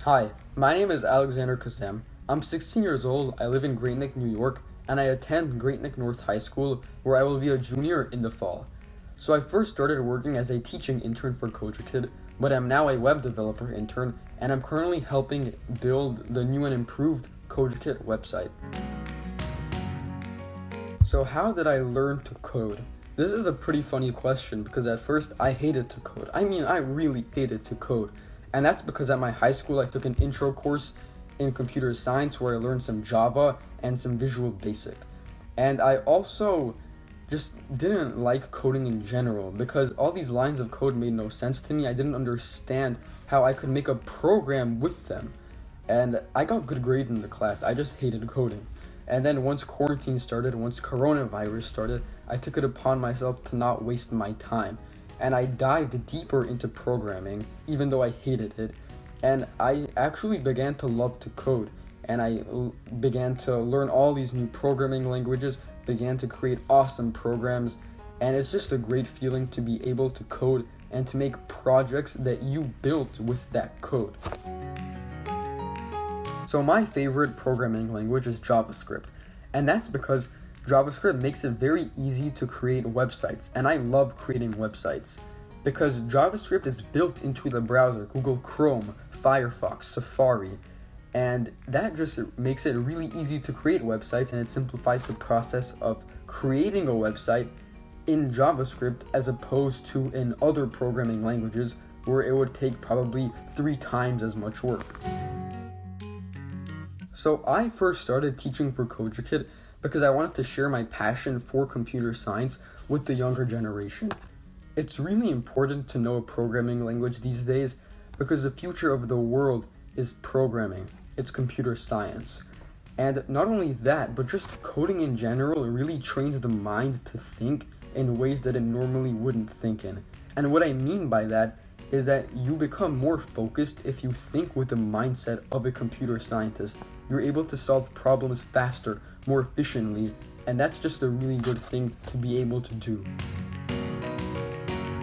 Hi, my name is Alexander Khazzam. I'm 16 years old, I live in Great Neck, New York, and I attend Great Neck North High School, where I will be a junior in the fall. So I first started working as a teaching intern for Codeucate, but I'm now a web developer intern, and I'm currently helping build the new and improved Codeucate website. So how did I learn to code? This is a pretty funny question because at first I hated to code. I really hated to code. And that's because at my high school I took an intro course in computer science where I learned some Java and some Visual Basic. And I also just didn't like coding in general because all these lines of code made no sense to me. I didn't understand how I could make a program with them. And I got good grades in the class. I just hated coding. And then once quarantine started, once coronavirus started, I took it upon myself to not waste my time. And I dived deeper into programming, even though I hated it. And I actually began to love to code. And I began to learn all these new programming languages, began to create awesome programs. And it's just a great feeling to be able to code and to make projects that you built with that code. So my favorite programming language is JavaScript. And that's because JavaScript makes it very easy to create websites, and I love creating websites because JavaScript is built into the browser, Google Chrome, Firefox, Safari, and that just makes it really easy to create websites, and it simplifies the process of creating a website in JavaScript as opposed to in other programming languages where it would take probably 3 times as much work. So I first started teaching for Codeucate because I wanted to share my passion for computer science with the younger generation. It's really important to know a programming language these days because the future of the world is programming. It's computer science. And not only that, but just coding in general really trains the mind to think in ways that it normally wouldn't think in. And what I mean by that is that you become more focused if you think with the mindset of a computer scientist. You're able to solve problems faster, more efficiently, and that's just a really good thing to be able to do.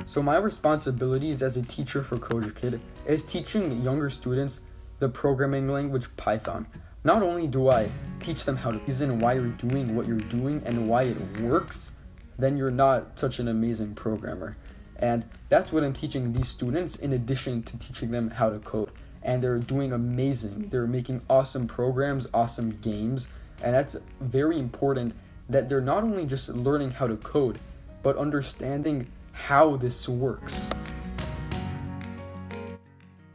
So my responsibilities as a teacher for Codeucate is teaching younger students the programming language Python. Not only do I teach them how to reason why you're doing what you're doing and why it works, then you're not such an amazing programmer. And that's what I'm teaching these students in addition to teaching them how to code. And they're doing amazing. They're making awesome programs, awesome games, and that's very important that they're not only just learning how to code, but understanding how this works.